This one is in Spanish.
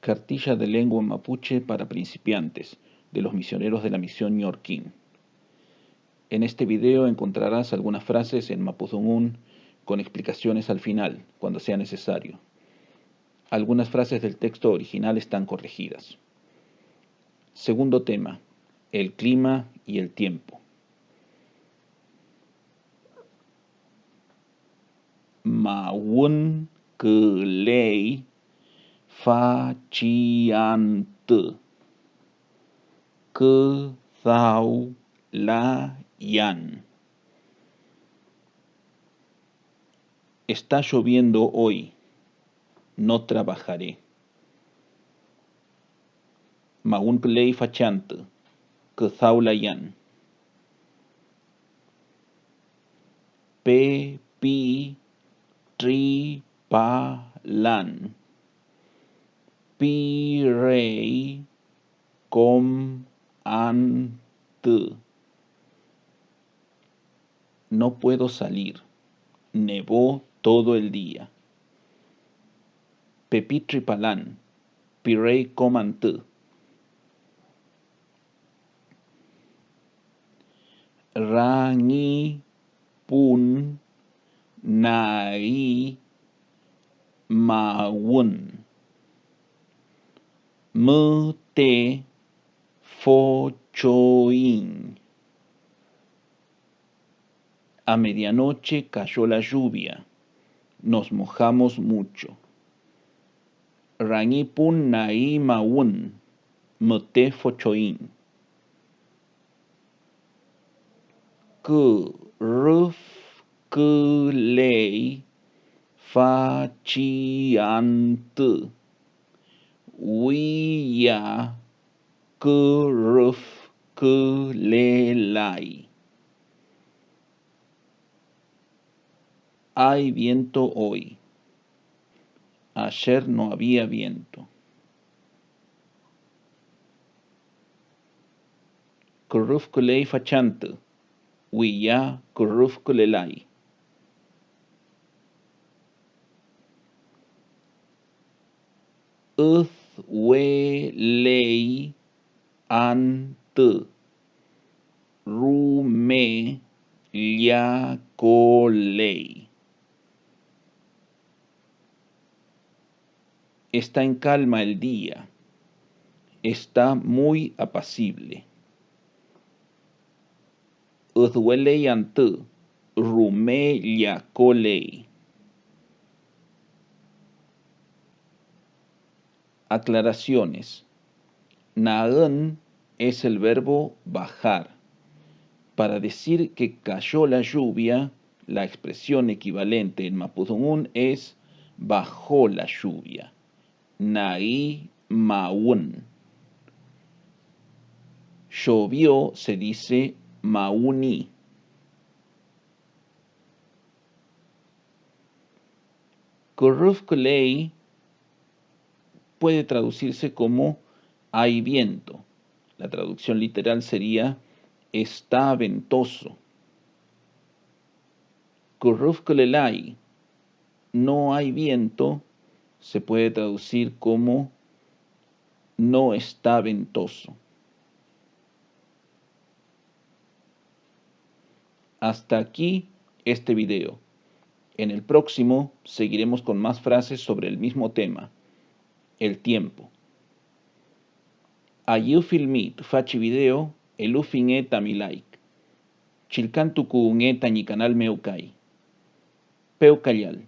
Cartilla de lengua mapuche para principiantes, de los misioneros de la misión Ñorquín. En este video encontrarás algunas frases en mapudungún con explicaciones al final, cuando sea necesario. Algunas frases del texto original están corregidas. Segundo tema, el clima y el tiempo. Mawun kelei faciante ke thau la yan. Está lloviendo hoy, no trabajaré. Mawun kelei faciante ke thau la yan. Pe pi tri pa lan. Pi rei com an te. No puedo salir. Nevó todo el día. Pepitri palan. Pirei coman te. Rangi pun nai mawun. Me te fochoin. A medianoche cayó la lluvia. Nos mojamos mucho. Rangipun nai mawun. Me te fochoin. Que ruf que lei faciante. Wia que ruf que le lai. Hay viento hoy. Ayer no había viento. Kuruf kulei fachante. Wia kuruf kulelai. We lei ante. Rume lia colei. Está en calma el día. Está muy apacible. Udhuelei ante. Rume lia colei. Aclaraciones. Naen es el verbo bajar. Para decir que cayó la lluvia, la expresión equivalente en mapudungún es bajó la lluvia. Nai maun. Llovió se dice mauni. Kurufkulei puede traducirse como hay viento. La traducción literal sería está ventoso. Kurufkulelai, no hay viento, se puede traducir como no está ventoso. Hasta aquí este video. En el próximo seguiremos con más frases sobre el mismo tema, el tiempo. Ayu filmit fachi video, elufin eta mi like. Chilcantuku eta mi canal meukai. Peu callal.